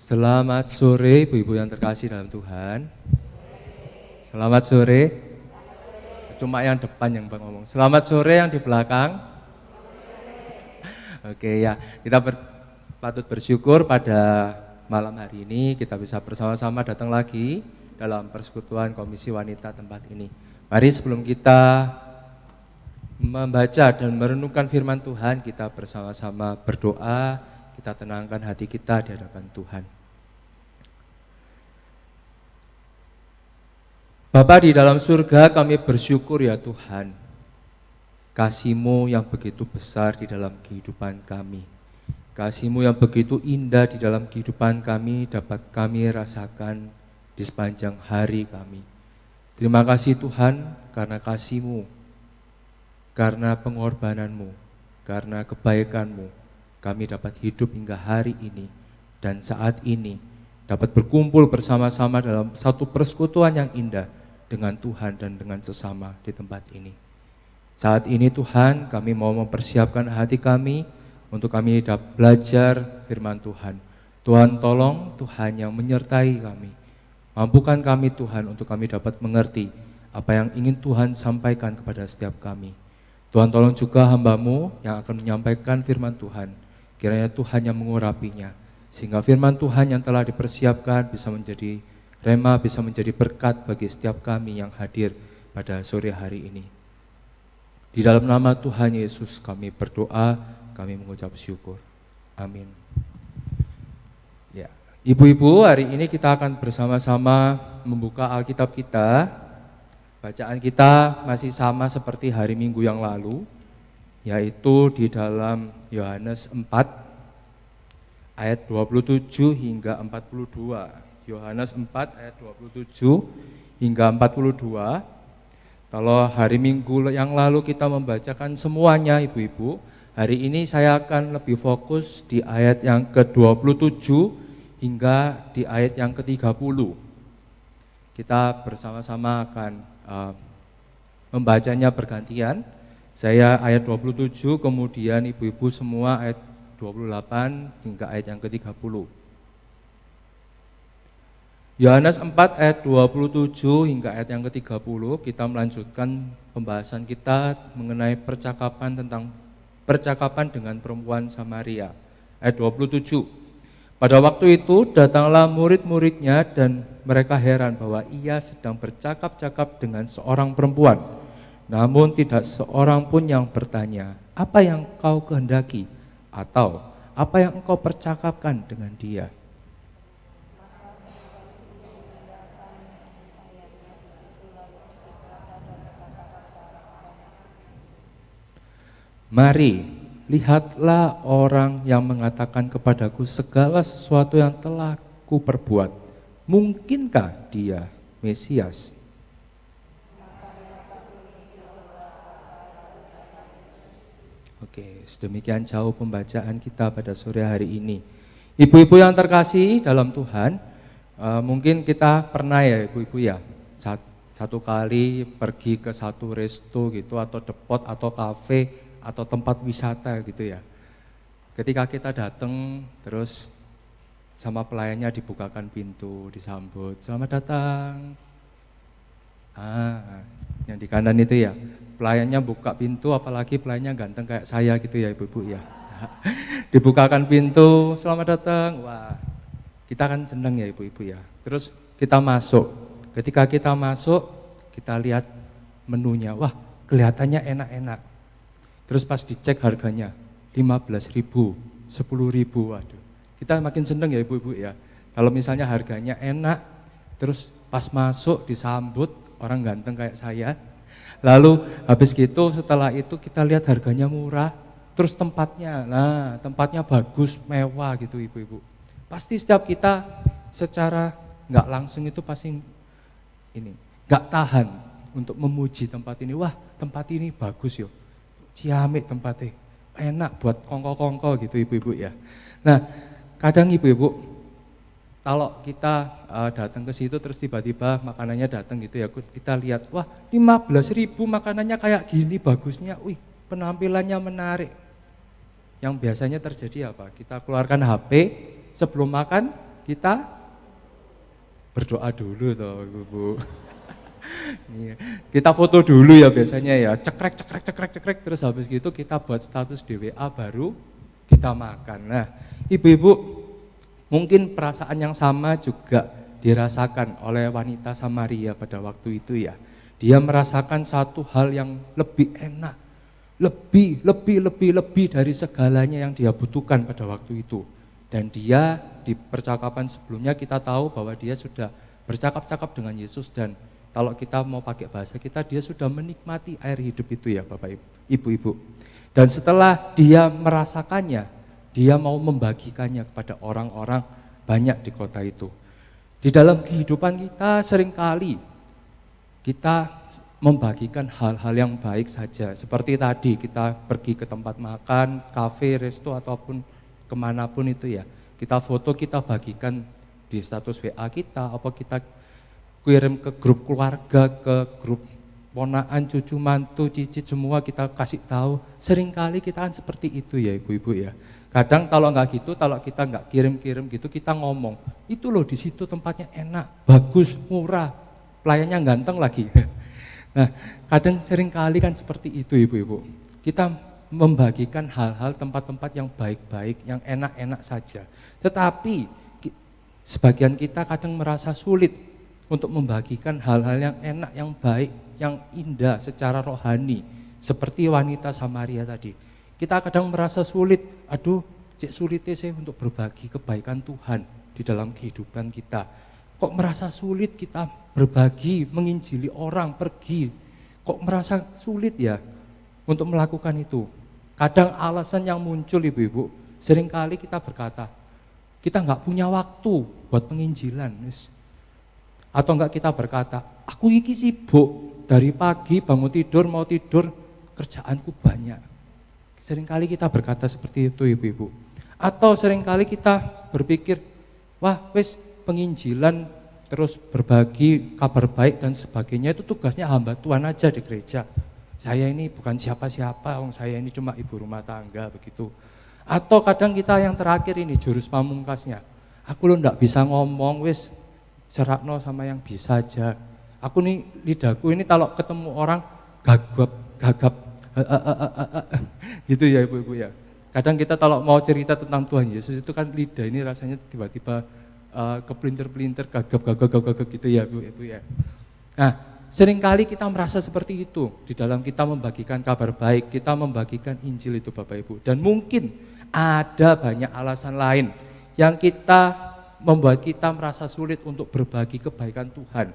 Selamat sore Ibu-ibu yang terkasih dalam Tuhan. Selamat sore. Cuma yang depan yang ngomong. Selamat sore yang di belakang. Oke ya, kita patut bersyukur pada malam hari ini kita bisa bersama-sama datang lagi dalam persekutuan Komisi Wanita tempat ini. Mari sebelum kita membaca dan merenungkan firman Tuhan, kita bersama-sama berdoa, kita tenangkan hati kita di hadapan Tuhan. Bapa di dalam surga, kami bersyukur ya Tuhan, kasih-Mu yang begitu besar di dalam kehidupan kami. Kasih-Mu yang begitu indah di dalam kehidupan kami dapat kami rasakan di sepanjang hari kami. Terima kasih Tuhan karena kasih-Mu, karena pengorbanan-Mu, karena kebaikan-Mu, kami dapat hidup hingga hari ini dan saat ini dapat berkumpul bersama-sama dalam satu persekutuan yang indah dengan Tuhan dan dengan sesama di tempat ini. Saat ini Tuhan, kami mau mempersiapkan hati kami untuk kami dapat belajar firman Tuhan. Tuhan tolong, Tuhan yang menyertai kami. Mampukan kami Tuhan untuk kami dapat mengerti apa yang ingin Tuhan sampaikan kepada setiap kami. Tuhan tolong juga hamba-Mu yang akan menyampaikan firman Tuhan. Kiranya Tuhan yang mengurapinya, sehingga firman Tuhan yang telah dipersiapkan bisa menjadi rema, bisa menjadi berkat bagi setiap kami yang hadir pada sore hari ini. Di dalam nama Tuhan Yesus kami berdoa, kami mengucap syukur. Amin. Ya, ibu-ibu, hari ini kita akan bersama-sama membuka Alkitab kita. Bacaan kita masih sama seperti hari Minggu yang lalu, yaitu di dalam Yohanes 4 ayat 27 hingga 42. Yohanes 4 ayat 27 hingga 42. Kalau hari Minggu yang lalu kita membacakan semuanya ibu-ibu, hari ini saya akan lebih fokus di ayat yang ke-27 hingga di ayat yang ke-30. Kita bersama-sama akan membacanya bergantian. Saya ayat 27, kemudian ibu-ibu semua ayat 28 hingga ayat yang ke-30. Yohanes 4 ayat 27 hingga ayat yang ke-30, kita melanjutkan pembahasan kita mengenai percakapan dengan perempuan Samaria. Ayat 27, pada waktu itu datanglah murid-muridnya dan mereka heran bahwa ia sedang bercakap-cakap dengan seorang perempuan. Namun tidak seorang pun yang bertanya, apa yang kau kehendaki? Atau apa yang engkau percakapkan dengan dia? Mari, lihatlah orang yang mengatakan kepadaku segala sesuatu yang telah kuperbuat. Mungkinkah dia Mesias? Oke, sedemikian jauh pembacaan kita pada sore hari ini. Ibu-ibu yang terkasih dalam Tuhan, mungkin kita pernah ya ibu-ibu ya, satu kali pergi ke satu resto gitu, atau depot, atau kafe, atau tempat wisata gitu ya. Ketika kita datang, terus sama pelayannya dibukakan pintu, disambut, selamat datang. Yang di kanan itu ya, pelayannya buka pintu, apalagi pelayannya ganteng kayak saya gitu ya ibu-ibu ya. Dibukakan pintu, selamat datang. Wah, kita kan senang ya ibu-ibu ya. Terus kita masuk. Ketika kita masuk, kita lihat menunya. Wah, kelihatannya enak-enak. Terus pas dicek harganya 15.000, 10.000. Waduh. Kita makin senang ya ibu-ibu ya. Kalau misalnya harganya enak, terus pas masuk disambut orang ganteng kayak saya. Lalu habis gitu setelah itu kita lihat harganya murah, terus tempatnya bagus, mewah gitu ibu-ibu. Pasti setiap kita secara nggak langsung itu pasti nggak tahan untuk memuji tempat ini. Wah, tempat ini bagus yo, ciamik tempatnya, enak buat kongko-kongko gitu ibu-ibu ya. Nah, kadang ibu-ibu kalau kita datang ke situ terus tiba-tiba makanannya datang gitu ya, kita lihat, wah 15.000 makanannya kayak gini bagusnya, wih penampilannya menarik. Yang biasanya terjadi apa? Kita keluarkan HP, sebelum makan kita berdoa dulu toh Ibu. Iya. Kita foto dulu ya biasanya ya, cekrek, terus habis gitu kita buat status di WA baru kita makan. Nah, ibu-ibu mungkin perasaan yang sama juga dirasakan oleh wanita Samaria pada waktu itu ya. Dia merasakan satu hal yang lebih enak, lebih dari segalanya yang dia butuhkan pada waktu itu. Dan dia di percakapan sebelumnya kita tahu bahwa dia sudah bercakap-cakap dengan Yesus, dan kalau kita mau pakai bahasa kita, dia sudah menikmati air hidup itu ya Bapak Ibu. Dan setelah dia merasakannya, dia mau membagikannya kepada orang-orang banyak di kota itu. Di dalam kehidupan kita seringkali kita membagikan hal-hal yang baik saja. Seperti tadi kita pergi ke tempat makan, kafe, resto ataupun kemanapun itu ya. Kita foto, kita bagikan di status WA kita, apa kita kirim ke grup keluarga, ke grup ponakan, cucu, mantu, cicit, semua kita kasih tahu. Seringkali kita kan seperti itu ya ibu-ibu ya. Kadang kalau nggak gitu, kalau kita nggak kirim-kirim gitu, kita ngomong, itu loh di situ tempatnya enak, bagus, murah, pelayannya ganteng lagi. Nah, kadang seringkali kan seperti itu ibu-ibu. Kita membagikan hal-hal tempat-tempat yang baik-baik, yang enak-enak saja. Tetapi sebagian kita kadang merasa sulit untuk membagikan hal-hal yang enak, yang baik, yang indah secara rohani. Seperti wanita Samaria tadi. Kita kadang merasa sulit, aduh cek sulitnya saya untuk berbagi kebaikan Tuhan di dalam kehidupan kita. Kok merasa sulit kita berbagi, menginjili orang, pergi. Kok merasa sulit ya untuk melakukan itu. Kadang alasan yang muncul ibu-ibu, seringkali kita berkata, kita nggak punya waktu buat penginjilan. Atau enggak kita berkata, aku iki sibuk, dari pagi bangun tidur, mau tidur, kerjaanku banyak. Seringkali kita berkata seperti itu ibu-ibu. Atau seringkali kita berpikir, wah wis penginjilan, terus berbagi kabar baik dan sebagainya, itu tugasnya hamba Tuhan aja di gereja. Saya ini bukan siapa-siapa, saya ini cuma ibu rumah tangga begitu. Atau kadang kita yang terakhir ini jurus pamungkasnya, aku lo enggak bisa ngomong, wis serakno sama yang bisa aja. Aku nih lidahku ini kalau ketemu orang gagap gitu ya ibu-ibu ya. Kadang kita kalau mau cerita tentang Tuhan Yesus itu kan lidah ini rasanya tiba-tiba kepelintir-pelintir, gagap gitu ya ibu ya. Nah, seringkali kita merasa seperti itu di dalam kita membagikan kabar baik, kita membagikan Injil itu Bapak Ibu. Dan mungkin ada banyak alasan lain yang membuat kita merasa sulit untuk berbagi kebaikan Tuhan.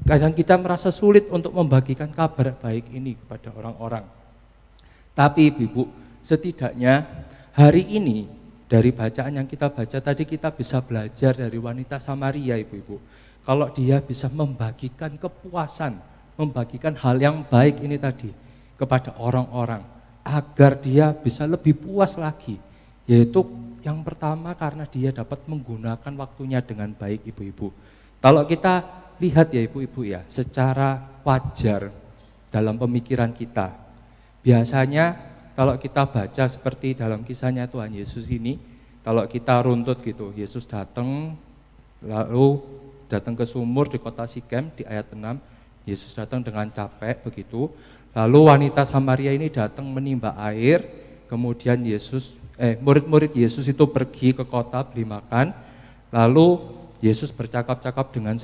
Kadang kita merasa sulit untuk membagikan kabar baik ini kepada orang-orang. Tapi Ibu, setidaknya hari ini dari bacaan yang kita baca tadi kita bisa belajar dari wanita Samaria ibu-ibu. Kalau dia bisa membagikan kepuasan, membagikan hal yang baik ini tadi kepada orang-orang agar dia bisa lebih puas lagi. Yaitu yang pertama karena dia dapat menggunakan waktunya dengan baik ibu-ibu. Kalau kita lihat ya ibu-ibu ya, secara wajar dalam pemikiran kita. Biasanya kalau kita baca seperti dalam kisahnya Tuhan Yesus ini, kalau kita runtut gitu, Yesus datang ke sumur di kota Sikem di ayat 6, Yesus datang dengan capek begitu. Lalu wanita Samaria ini datang menimba air, kemudian murid-murid Yesus itu pergi ke kota beli makan. Lalu Yesus bercakap-cakap dengan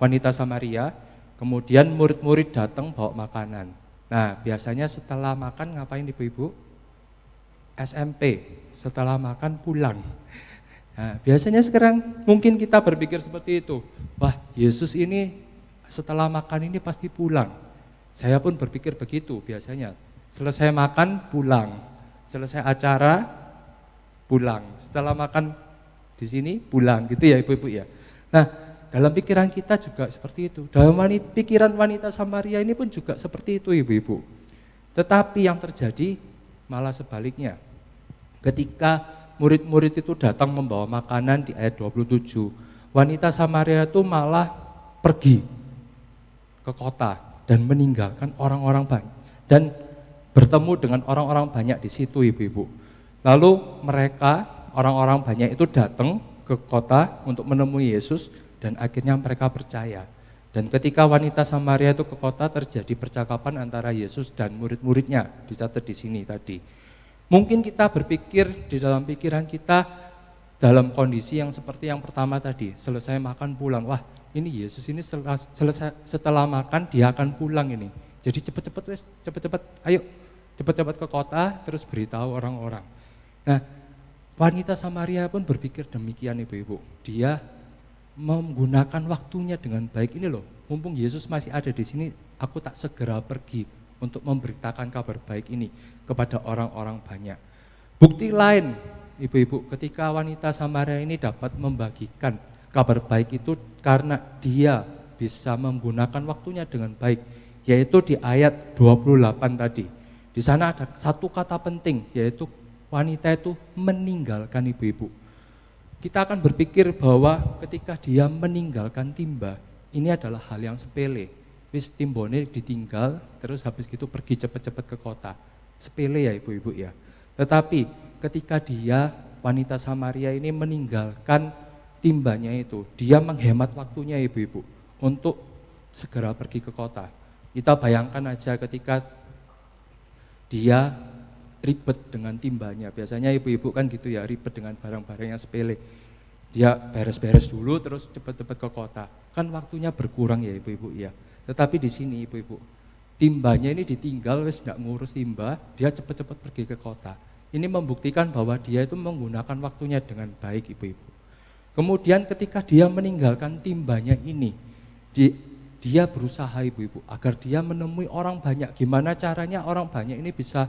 wanita Samaria, kemudian murid-murid datang bawa makanan. Nah, biasanya setelah makan ngapain ibu-ibu? SMP, setelah makan pulang. Nah, biasanya sekarang mungkin kita berpikir seperti itu. Wah, Yesus ini setelah makan ini pasti pulang. Saya pun berpikir begitu biasanya. Selesai makan pulang, selesai acara pulang, setelah makan di sini pulang gitu ya ibu-ibu ya. Nah, dalam pikiran kita juga seperti itu. Dalam pikiran wanita Samaria ini pun juga seperti itu ibu-ibu. Tetapi yang terjadi malah sebaliknya. Ketika murid-murid itu datang membawa makanan di ayat 27, wanita Samaria itu malah pergi ke kota dan meninggalkan orang-orang banyak dan bertemu dengan orang-orang banyak di situ ibu-ibu. Lalu mereka, orang-orang banyak itu datang ke kota untuk menemui Yesus dan akhirnya mereka percaya. Dan ketika wanita Samaria itu ke kota terjadi percakapan antara Yesus dan murid-muridnya, dicatat di sini tadi. Mungkin kita berpikir di dalam pikiran kita dalam kondisi yang seperti yang pertama tadi, selesai makan pulang, wah ini Yesus ini setelah makan dia akan pulang ini. Jadi cepet-cepet, ayo cepet-cepet ke kota terus beritahu orang-orang. Nah, wanita Samaria pun berpikir demikian ibu-ibu. Dia menggunakan waktunya dengan baik ini loh. Mumpung Yesus masih ada di sini, aku tak segera pergi untuk memberitakan kabar baik ini kepada orang-orang banyak. Bukti lain, ibu-ibu, ketika wanita Samaria ini dapat membagikan kabar baik itu karena dia bisa menggunakan waktunya dengan baik, yaitu di ayat 28 tadi. Di sana ada satu kata penting, yaitu wanita itu meninggalkan ibu-ibu. Kita akan berpikir bahwa ketika dia meninggalkan timba, ini adalah hal yang sepele. Wis timbone ditinggal, terus habis gitu pergi cepat-cepat ke kota. Sepele ya ibu-ibu ya. Tetapi ketika dia, wanita Samaria ini meninggalkan timbanya itu, dia menghemat waktunya ibu-ibu untuk segera pergi ke kota. Kita bayangkan aja ketika dia ribet dengan timbanya. Biasanya ibu-ibu kan gitu ya, ribet dengan barang-barang yang sepele. Dia beres-beres dulu terus cepat-cepat ke kota. Kan waktunya berkurang ya ibu-ibu ya. Tetapi di sini ibu-ibu, timbanya ini ditinggal, wis enggak ngurus timba, dia cepat-cepat pergi ke kota. Ini membuktikan bahwa dia itu menggunakan waktunya dengan baik ibu-ibu. Kemudian ketika dia meninggalkan timbanya ini, dia berusaha ibu-ibu agar dia menemui orang banyak. Gimana caranya orang banyak ini bisa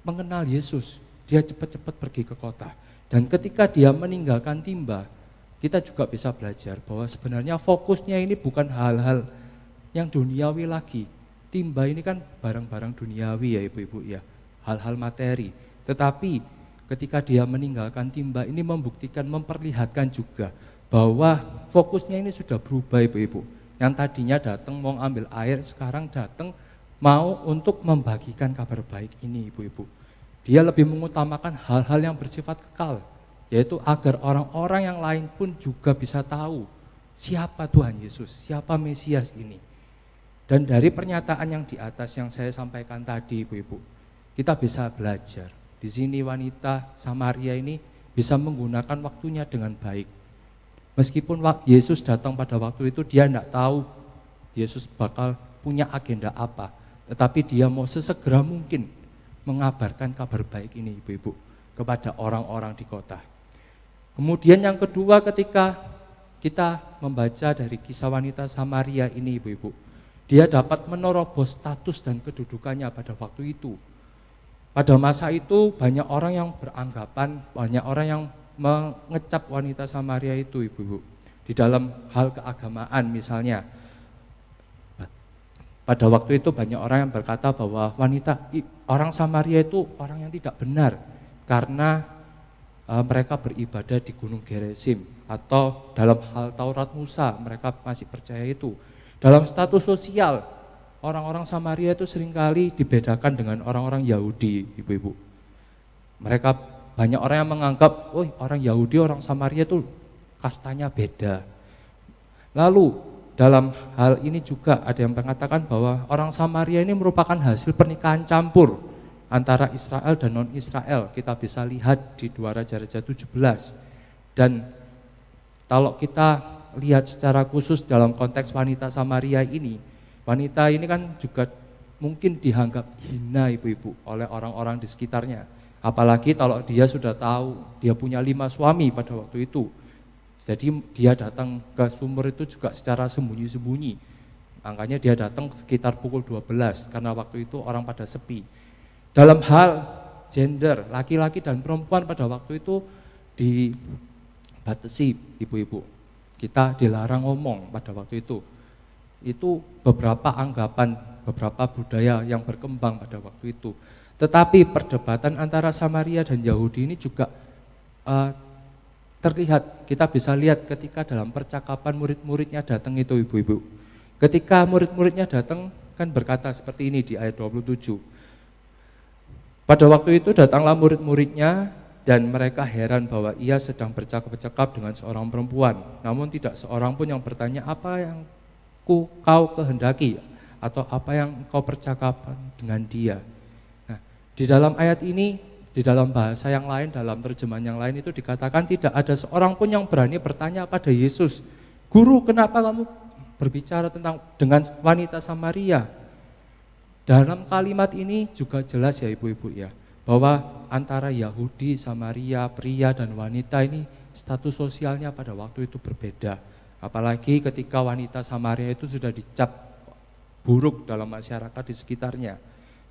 mengenal Yesus? Dia cepat-cepat pergi ke kota. Dan ketika dia meninggalkan timba, kita juga bisa belajar bahwa sebenarnya fokusnya ini bukan hal-hal yang duniawi lagi. Timba ini kan barang-barang duniawi ya ibu-ibu ya, hal-hal materi. Tetapi ketika dia meninggalkan timba ini membuktikan, memperlihatkan juga bahwa fokusnya ini sudah berubah ibu-ibu. Yang tadinya datang mau ambil air, sekarang datang mau untuk membagikan kabar baik ini ibu-ibu. Dia lebih mengutamakan hal-hal yang bersifat kekal, yaitu agar orang-orang yang lain pun juga bisa tahu siapa Tuhan Yesus, siapa Mesias ini. Dan dari pernyataan yang di atas yang saya sampaikan tadi ibu-ibu, kita bisa belajar. Di sini wanita Samaria ini bisa menggunakan waktunya dengan baik. Meskipun Yesus datang pada waktu itu, dia tidak tahu Yesus bakal punya agenda apa. Tetapi dia mau sesegera mungkin mengabarkan kabar baik ini ibu-ibu kepada orang-orang di kota. Kemudian yang kedua, ketika kita membaca dari kisah wanita Samaria ini ibu-ibu, dia dapat menerobos status dan kedudukannya pada waktu itu. Pada masa itu banyak orang yang beranggapan, banyak orang yang mengecap wanita Samaria itu ibu-ibu. Di dalam hal keagamaan misalnya, pada waktu itu banyak orang yang berkata bahwa orang Samaria itu orang yang tidak benar karena mereka beribadah di Gunung Gerizim, atau dalam hal Taurat Musa mereka masih percaya itu. Dalam status sosial, orang-orang Samaria itu seringkali dibedakan dengan orang-orang Yahudi, ibu-ibu. Mereka banyak orang yang menganggap, oh orang Yahudi, orang Samaria itu kastanya beda. Lalu dalam hal ini juga ada yang mengatakan bahwa orang Samaria ini merupakan hasil pernikahan campur antara Israel dan non-Israel. Kita bisa lihat di 2 Raja-Raja 17. Dan kalau kita lihat secara khusus dalam konteks wanita Samaria ini, wanita ini kan juga mungkin dianggap hina ibu-ibu oleh orang-orang di sekitarnya. Apalagi kalau dia sudah tahu dia punya 5 suami pada waktu itu. Jadi dia datang ke sumur itu juga secara sembunyi-sembunyi. Makanya dia datang sekitar pukul 12 karena waktu itu orang pada sepi. Dalam hal gender, laki-laki dan perempuan pada waktu itu dibatasi ibu-ibu. Kita dilarang ngomong pada waktu itu. Itu beberapa anggapan, beberapa budaya yang berkembang pada waktu itu. Tetapi perdebatan antara Samaria dan Yahudi ini juga terlihat, kita bisa lihat ketika dalam percakapan murid-muridnya datang itu ibu-ibu. Ketika murid-muridnya datang kan berkata seperti ini di ayat 27. Pada waktu itu datanglah murid-muridnya dan mereka heran bahwa ia sedang bercakap-cakap dengan seorang perempuan. Namun tidak seorang pun yang bertanya, apa yang kau kehendaki atau apa yang kau percakapan dengan dia. Nah, di dalam ayat ini, di dalam bahasa yang lain, dalam terjemahan yang lain itu dikatakan tidak ada seorang pun yang berani bertanya pada Yesus, "Guru, kenapa kamu berbicara dengan wanita Samaria?" Dalam kalimat ini juga jelas ya ibu-ibu ya, bahwa antara Yahudi, Samaria, pria dan wanita ini status sosialnya pada waktu itu berbeda. Apalagi ketika wanita Samaria itu sudah dicap buruk dalam masyarakat di sekitarnya.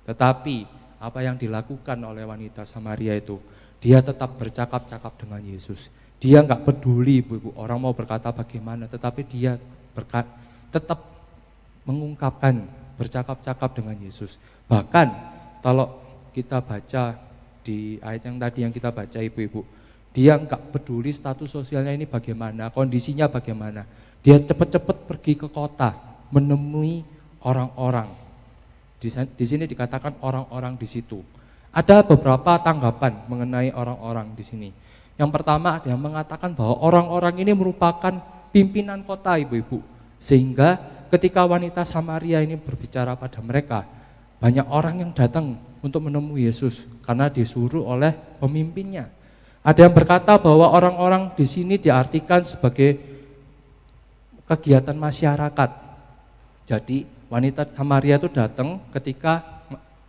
Tetapi apa yang dilakukan oleh wanita Samaria itu, dia tetap bercakap-cakap dengan Yesus. Dia enggak peduli ibu-ibu, orang mau berkata bagaimana, tetapi dia tetap mengungkapkan, bercakap-cakap dengan Yesus. Bahkan kalau kita baca di ayat yang tadi yang kita baca ibu-ibu, dia enggak peduli status sosialnya ini bagaimana, kondisinya bagaimana. Dia cepat-cepat pergi ke kota menemui orang-orang. Di sini dikatakan orang-orang di situ. Ada beberapa tanggapan mengenai orang-orang di sini. Yang pertama ada yang mengatakan bahwa orang-orang ini merupakan pimpinan kota ibu-ibu. Sehingga ketika wanita Samaria ini berbicara pada mereka, banyak orang yang datang untuk menemui Yesus karena disuruh oleh pemimpinnya. Ada yang berkata bahwa orang-orang di sini diartikan sebagai kegiatan masyarakat. Jadi wanita Samaria itu datang ketika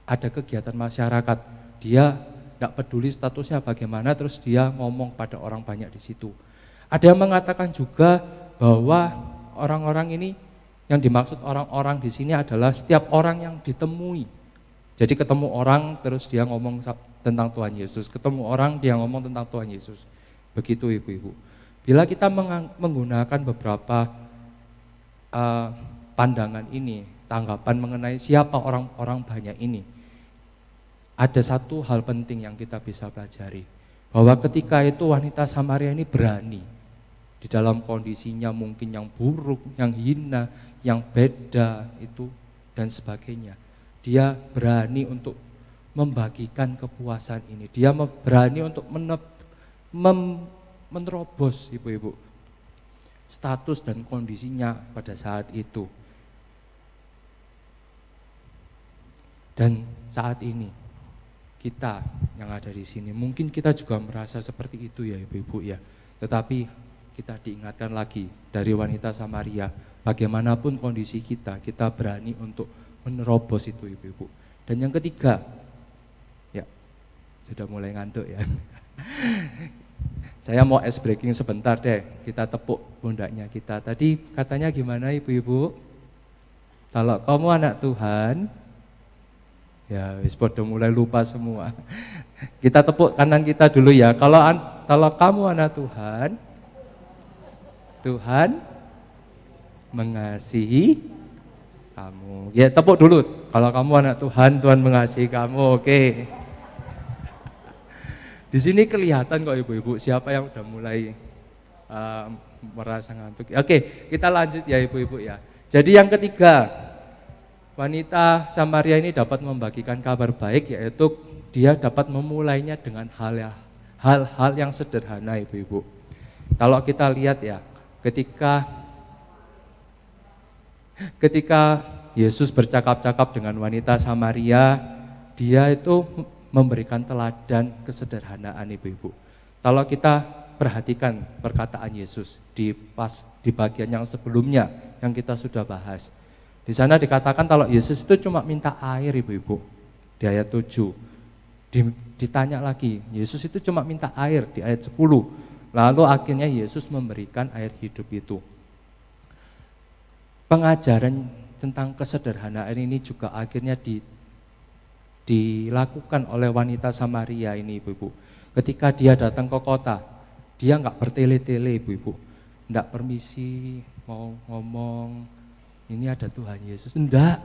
ada kegiatan masyarakat. Dia tidak peduli statusnya bagaimana, terus dia ngomong pada orang banyak di situ. Ada yang mengatakan juga bahwa orang-orang ini, yang dimaksud orang-orang di sini adalah setiap orang yang ditemui. Jadi ketemu orang terus dia ngomong tentang Tuhan Yesus, ketemu orang dia ngomong tentang Tuhan Yesus. Begitu ibu-ibu. Bila kita menggunakan beberapa pandangan ini, tanggapan mengenai siapa orang-orang banyak ini, ada satu hal penting yang kita bisa pelajari, bahwa ketika itu wanita Samaria ini berani di dalam kondisinya mungkin yang buruk, yang hina, yang beda itu dan sebagainya. Dia berani untuk membagikan kepuasan ini. Dia berani untuk menerobos ibu-ibu status dan kondisinya pada saat itu. Dan saat ini kita yang ada di sini, mungkin kita juga merasa seperti itu ya ibu-ibu ya. Tetapi kita diingatkan lagi dari wanita Samaria, bagaimanapun kondisi kita berani untuk menerobos itu ibu-ibu. Dan yang ketiga, ya sudah mulai ngantuk ya. Saya mau ice breaking sebentar deh, kita tepuk pundaknya kita. Tadi katanya gimana ibu-ibu? Kalau kamu anak Tuhan, ya wis podo mulai lupa semua. Kita tepuk kanan kita dulu ya. Kalau kamu anak Tuhan, Tuhan mengasihi kamu. Ya tepuk dulu. Kalau kamu anak Tuhan, Tuhan mengasihi kamu. Oke. Di sini kelihatan kok ibu-ibu siapa yang udah mulai merasa ngantuk. Oke, kita lanjut ya ibu-ibu ya. Jadi yang ketiga, wanita Samaria ini dapat membagikan kabar baik, yaitu dia dapat memulainya dengan hal-hal yang sederhana ibu-ibu. Kalau kita lihat ya, ketika Yesus bercakap-cakap dengan wanita Samaria, dia itu memberikan teladan kesederhanaan ibu-ibu. Kalau kita perhatikan perkataan Yesus di bagian yang sebelumnya yang kita sudah bahas. Di sana dikatakan kalau Yesus itu cuma minta air ibu-ibu. Di ayat 7. Ditanya lagi, Yesus itu cuma minta air di ayat 10. Lalu akhirnya Yesus memberikan air hidup itu. Pengajaran tentang kesederhanaan ini juga akhirnya dilakukan oleh wanita Samaria ini ibu-ibu. Ketika dia datang ke kota, dia enggak bertele-tele ibu-ibu. Enggak permisi, mau ngomong, ini ada Tuhan Yesus. Enggak,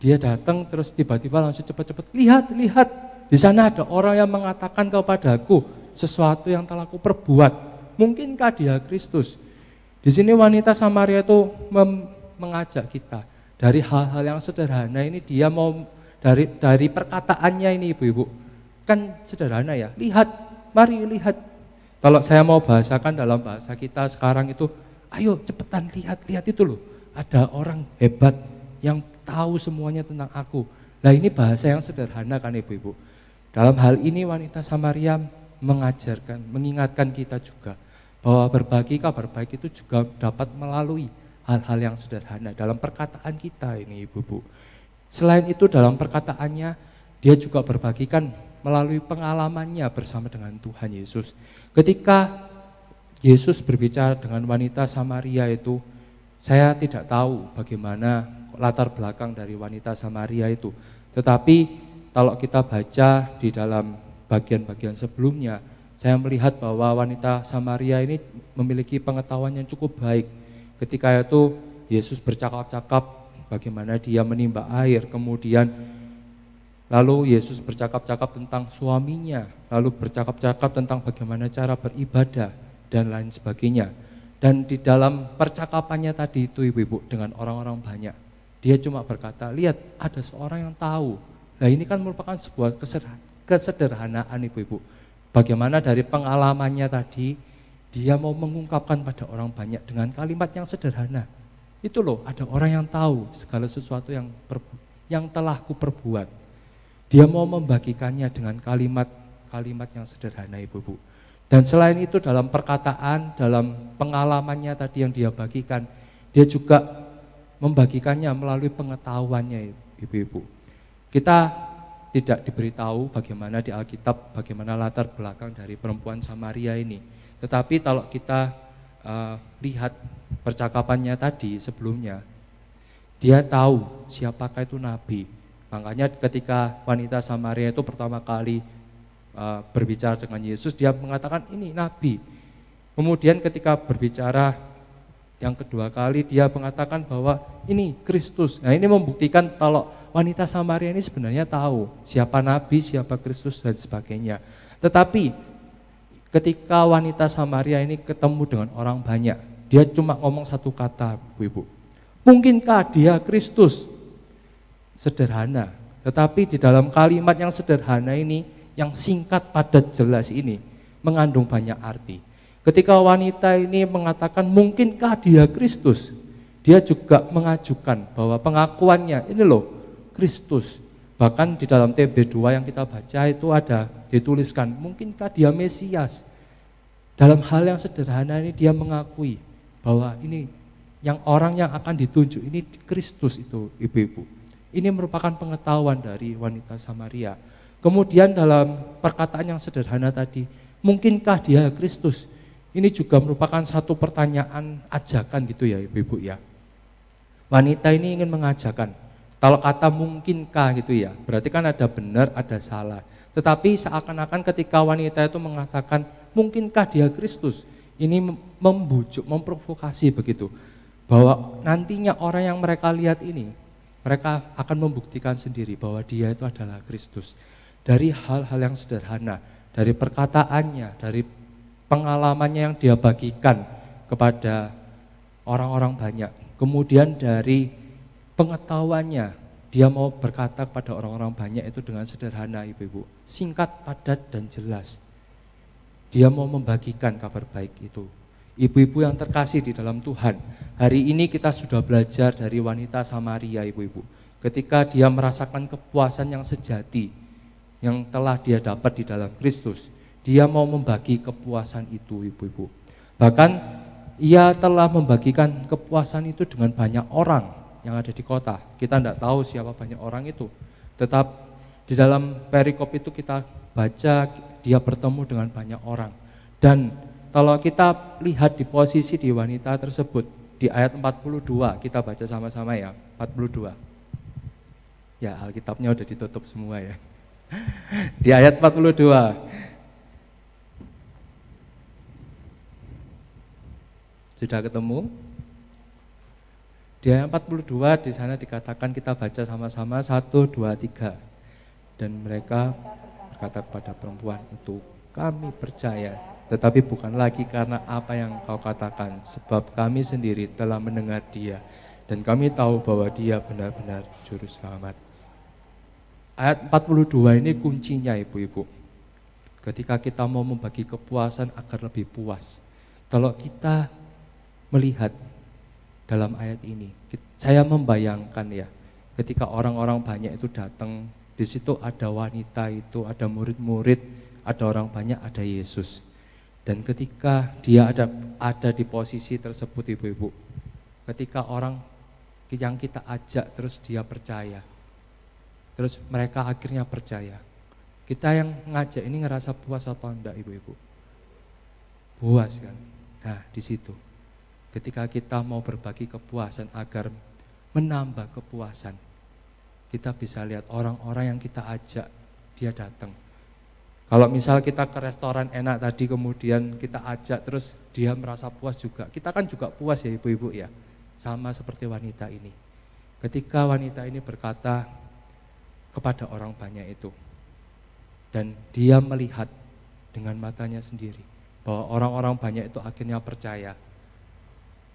dia datang terus tiba-tiba langsung cepat-cepat, lihat, di sana ada orang yang mengatakan kepadaku sesuatu yang telah aku perbuat. Mungkinkah dia Kristus? Di sini wanita Samaria itu mengajak kita dari hal-hal yang sederhana ini, dia mau dari perkataannya ini ibu-ibu, kan sederhana ya, lihat mari lihat. Kalau saya mau bahasakan dalam bahasa kita sekarang itu, ayo cepetan lihat itu loh. Ada orang hebat yang tahu semuanya tentang aku. Nah ini bahasa yang sederhana kan ibu-ibu. Dalam hal ini wanita Samaria mengajarkan, mengingatkan kita juga bahwa berbagi kabar baik itu juga dapat melalui hal-hal yang sederhana dalam perkataan kita ini ibu-ibu. Selain itu dalam perkataannya dia juga berbagikan melalui pengalamannya bersama dengan Tuhan Yesus. Ketika Yesus berbicara dengan wanita Samaria itu, saya tidak tahu bagaimana latar belakang dari wanita Samaria itu. Tetapi kalau kita baca di dalam bagian-bagian sebelumnya, saya melihat bahwa wanita Samaria ini memiliki pengetahuan yang cukup baik. Ketika itu Yesus bercakap-cakap bagaimana dia menimba air, kemudian lalu Yesus bercakap-cakap tentang suaminya, lalu bercakap-cakap tentang bagaimana cara beribadah dan lain sebagainya. Dan di dalam percakapannya tadi itu ibu-ibu dengan orang-orang banyak, dia cuma berkata, lihat ada seorang yang tahu. Nah ini kan merupakan sebuah kesederhanaan ibu-ibu. Bagaimana dari pengalamannya tadi, dia mau mengungkapkan pada orang banyak dengan kalimat yang sederhana. Itu loh, ada orang yang tahu segala sesuatu yang telah kuperbuat. Dia mau membagikannya dengan kalimat yang sederhana ibu-ibu. Dan selain itu dalam perkataan, dalam pengalamannya tadi yang dia bagikan, dia juga membagikannya melalui pengetahuannya ibu-ibu. Kita tidak diberitahu bagaimana di Alkitab, bagaimana latar belakang dari perempuan Samaria ini. Tetapi kalau kita lihat percakapannya tadi sebelumnya, dia tahu siapakah itu nabi. Makanya ketika wanita Samaria itu pertama kali berbicara dengan Yesus, dia mengatakan ini nabi. Kemudian ketika berbicara yang kedua kali, dia mengatakan bahwa ini Kristus. Nah ini membuktikan kalau wanita Samaria ini sebenarnya tahu siapa nabi, siapa Kristus dan sebagainya. Tetapi ketika wanita Samaria ini ketemu dengan orang banyak, dia cuma ngomong satu kata, ibu-ibu. Mungkinkah dia Kristus? Sederhana. Tetapi di dalam kalimat yang sederhana ini, yang singkat, padat, jelas ini mengandung banyak arti. Ketika wanita ini mengatakan mungkinkah dia Kristus, dia juga mengajukan bahwa pengakuannya ini loh Kristus. Bahkan di dalam TB2 yang kita baca itu ada dituliskan mungkinkah dia Mesias. Dalam hal yang sederhana ini dia mengakui bahwa ini yang orang yang akan ditunjuk ini Kristus itu ibu-ibu. Ini merupakan pengetahuan dari wanita Samaria. Kemudian dalam perkataan yang sederhana tadi, mungkinkah dia Kristus? Ini juga merupakan satu pertanyaan ajakan gitu ya ibu-ibu ya. Wanita ini ingin mengajarkan, kalau kata mungkinkah gitu ya, berarti kan ada benar, ada salah. Tetapi seakan-akan ketika wanita itu mengatakan mungkinkah dia Kristus, ini membujuk, memprovokasi begitu. Bahwa nantinya orang yang mereka lihat ini, mereka akan membuktikan sendiri bahwa dia itu adalah Kristus. Dari hal-hal yang sederhana, dari perkataannya, dari pengalamannya yang dia bagikan kepada orang-orang banyak. Kemudian dari pengetahuannya, dia mau berkata kepada orang-orang banyak itu dengan sederhana ibu-ibu. Singkat, padat, dan jelas. Dia mau membagikan kabar baik itu. Ibu-ibu yang terkasih di dalam Tuhan, hari ini kita sudah belajar dari wanita Samaria ibu-ibu. Ketika dia merasakan kepuasan yang sejati, yang telah dia dapat di dalam Kristus, dia mau membagi kepuasan itu ibu-ibu. Bahkan ia telah membagikan kepuasan itu dengan banyak orang yang ada di kota. Kita tidak tahu siapa banyak orang itu. Tetap di dalam perikop itu kita baca dia bertemu dengan banyak orang. Dan kalau kita lihat di posisi di wanita tersebut, di ayat 42, kita baca sama-sama ya, 42. Ya Alkitabnya udah ditutup semua ya. Di ayat 42. Sudah ketemu? Di ayat 42 di sana dikatakan kita baca sama-sama 1, 2, 3. Dan mereka berkata kepada perempuan itu, kami percaya, tetapi bukan lagi karena apa yang kau katakan, sebab kami sendiri telah mendengar dia, dan kami tahu bahwa dia benar-benar juru selamat. Ayat 42 ini kuncinya ibu-ibu. Ketika kita mau membagi kepuasan agar lebih puas. Kalau kita melihat dalam ayat ini, saya membayangkan ya, ketika orang-orang banyak itu datang, di situ ada wanita itu, ada murid-murid, ada orang banyak, ada Yesus. Dan ketika dia ada di posisi tersebut, ibu-ibu, ketika orang yang kita ajak terus dia percaya, terus mereka akhirnya percaya, kita yang ngajak ini ngerasa puas atau enggak, ibu-ibu? Puas kan? Nah, di situ ketika kita mau berbagi kepuasan agar menambah kepuasan, kita bisa lihat orang-orang yang kita ajak, dia datang. Kalau misal kita ke restoran enak tadi, kemudian kita ajak terus dia merasa puas juga, kita kan juga puas ya ibu-ibu ya. Sama seperti wanita ini. Ketika wanita ini berkata kepada orang banyak itu, dan dia melihat dengan matanya sendiri bahwa orang-orang banyak itu akhirnya percaya,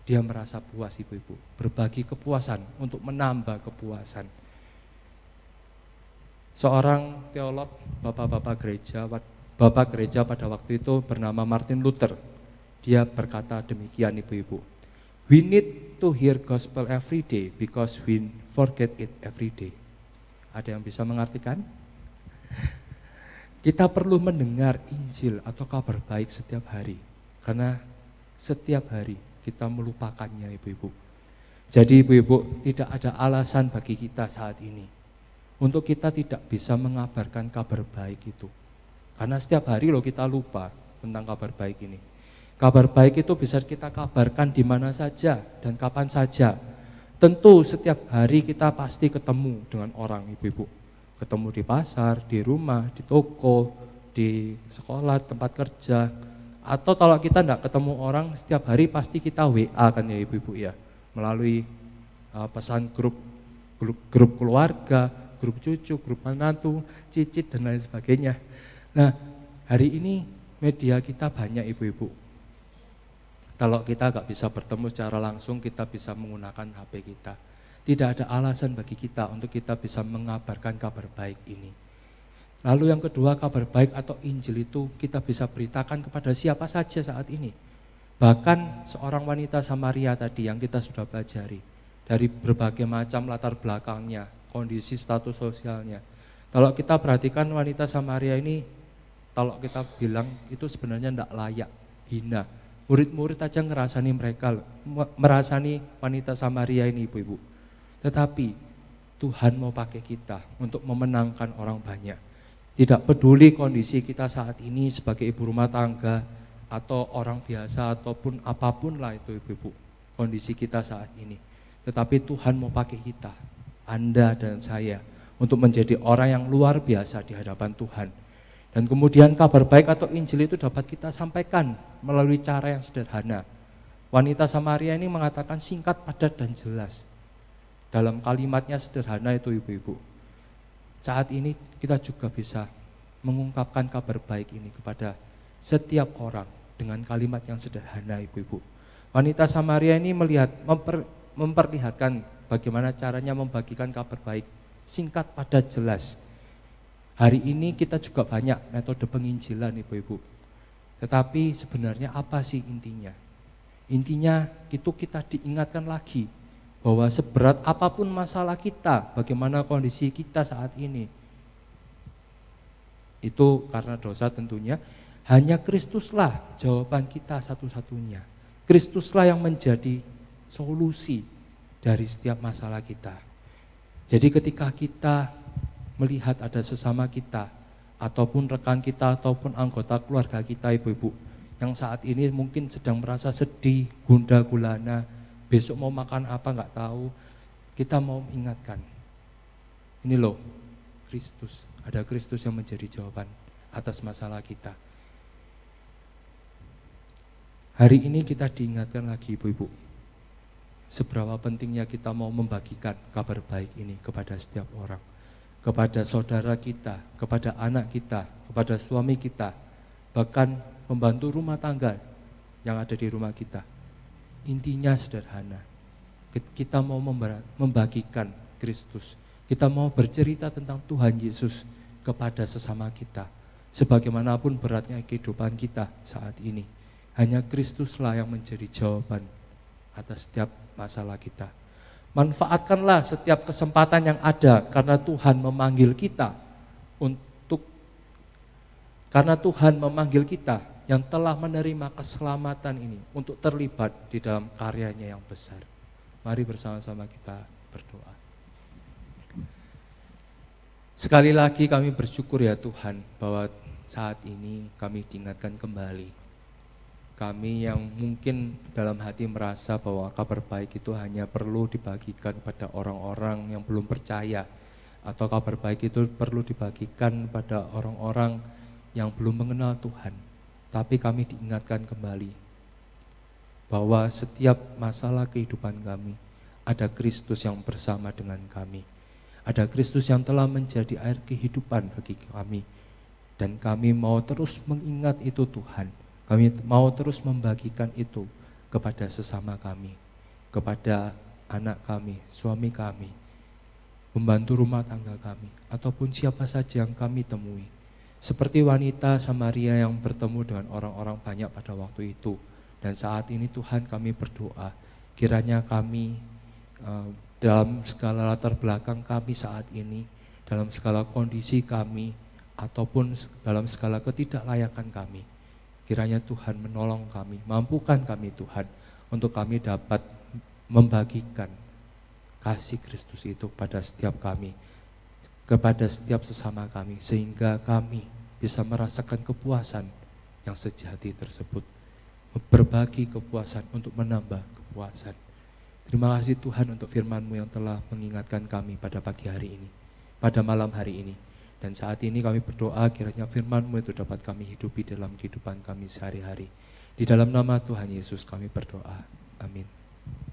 dia merasa puas ibu-ibu. Berbagi kepuasan untuk menambah kepuasan. Seorang teolog, bapak gereja pada waktu itu bernama Martin Luther. Dia berkata demikian ibu-ibu. We need to hear gospel every day because we forget it every day. Ada yang bisa mengartikan? Kita perlu mendengar Injil atau kabar baik setiap hari. Karena setiap hari kita melupakannya ibu-ibu. Jadi ibu-ibu, tidak ada alasan bagi kita saat ini untuk kita tidak bisa mengabarkan kabar baik itu. Karena setiap hari loh kita lupa tentang kabar baik ini. Kabar baik itu bisa kita kabarkan di mana saja dan kapan saja. Tentu setiap hari kita pasti ketemu dengan orang ibu-ibu. Ketemu di pasar, di rumah, di toko, di sekolah, tempat kerja. Atau kalau kita tidak ketemu orang, setiap hari pasti kita WA kan ya ibu-ibu ya. Melalui pesan grup keluarga, grup cucu, grup menantu, cicit dan lain sebagainya. Nah, hari ini media kita banyak ibu-ibu. Kalau kita nggak bisa bertemu secara langsung, kita bisa menggunakan HP kita. Tidak ada alasan bagi kita untuk kita bisa mengabarkan kabar baik ini. Lalu yang kedua, kabar baik atau Injil itu kita bisa beritakan kepada siapa saja saat ini. Bahkan seorang wanita Samaria tadi yang kita sudah pelajari, dari berbagai macam latar belakangnya, kondisi status sosialnya. Kalau kita perhatikan wanita Samaria ini, kalau kita bilang itu sebenarnya tidak layak, hina. Murid-murid aja merasani wanita Samaria ini ibu-ibu. Tetapi Tuhan mau pakai kita untuk memenangkan orang banyak. Tidak peduli kondisi kita saat ini sebagai ibu rumah tangga atau orang biasa ataupun apapun lah itu ibu-ibu, kondisi kita saat ini. Tetapi Tuhan mau pakai kita, Anda dan saya, untuk menjadi orang yang luar biasa di hadapan Tuhan. Dan kemudian kabar baik atau Injil itu dapat kita sampaikan melalui cara yang sederhana. Wanita Samaria ini mengatakan singkat, padat, dan jelas. Dalam kalimatnya sederhana itu ibu-ibu. Saat ini kita juga bisa mengungkapkan kabar baik ini kepada setiap orang dengan kalimat yang sederhana ibu-ibu. Wanita Samaria ini memperlihatkan bagaimana caranya membagikan kabar baik. Singkat, padat, jelas. Hari ini kita juga banyak metode penginjilan ibu-ibu. Tetapi sebenarnya apa sih intinya? Intinya itu kita diingatkan lagi bahwa seberat apapun masalah kita, bagaimana kondisi kita saat ini, itu karena dosa tentunya, hanya Kristuslah jawaban kita satu-satunya. Kristuslah yang menjadi solusi dari setiap masalah kita. Jadi ketika kita melihat ada sesama kita, ataupun rekan kita, ataupun anggota keluarga kita ibu-ibu, yang saat ini mungkin sedang merasa sedih, gundah gulana, besok mau makan apa nggak tahu, kita mau ingatkan, ini loh Kristus, ada Kristus yang menjadi jawaban atas masalah kita. Hari ini kita diingatkan lagi ibu-ibu, seberapa pentingnya kita mau membagikan kabar baik ini kepada setiap orang, kepada saudara kita, kepada anak kita, kepada suami kita, bahkan pembantu rumah tangga yang ada di rumah kita. Intinya sederhana, kita mau membagikan Kristus, kita mau bercerita tentang Tuhan Yesus kepada sesama kita, Sebagaimanapun beratnya kehidupan kita saat ini, hanya Kristuslah yang menjadi jawaban atas setiap masalah kita. Manfaatkanlah setiap kesempatan yang ada karena Tuhan memanggil kita yang telah menerima keselamatan ini untuk terlibat di dalam karyanya yang besar. Mari bersama-sama kita berdoa. Sekali lagi kami bersyukur ya Tuhan bahwa saat ini kami diingatkan kembali. Kami yang mungkin dalam hati merasa bahwa kabar baik itu hanya perlu dibagikan pada orang-orang yang belum percaya, atau kabar baik itu perlu dibagikan pada orang-orang yang belum mengenal Tuhan. Tapi kami diingatkan kembali bahwa setiap masalah kehidupan kami ada Kristus yang bersama dengan kami. Ada Kristus yang telah menjadi air kehidupan bagi kami. Dan kami mau terus mengingat itu Tuhan. Kami mau terus membagikan itu kepada sesama kami, kepada anak kami, suami kami, pembantu rumah tangga kami, ataupun siapa saja yang kami temui. Seperti wanita Samaria yang bertemu dengan orang-orang banyak pada waktu itu. Dan saat ini Tuhan kami berdoa, kiranya kami dalam segala latar belakang kami saat ini, dalam segala kondisi kami, ataupun dalam segala ketidaklayakan kami, kiranya Tuhan menolong kami, mampukan kami Tuhan, untuk kami dapat membagikan kasih Kristus itu pada setiap kami, kepada setiap sesama kami, sehingga kami bisa merasakan kepuasan yang sejati tersebut, berbagi kepuasan untuk menambah kepuasan. Terima kasih Tuhan untuk firman-Mu yang telah mengingatkan kami pada pagi hari ini, pada malam hari ini. Dan saat ini kami berdoa kiranya firman-Mu itu dapat kami hidupi dalam kehidupan kami sehari-hari. Di dalam nama Tuhan Yesus kami berdoa. Amin.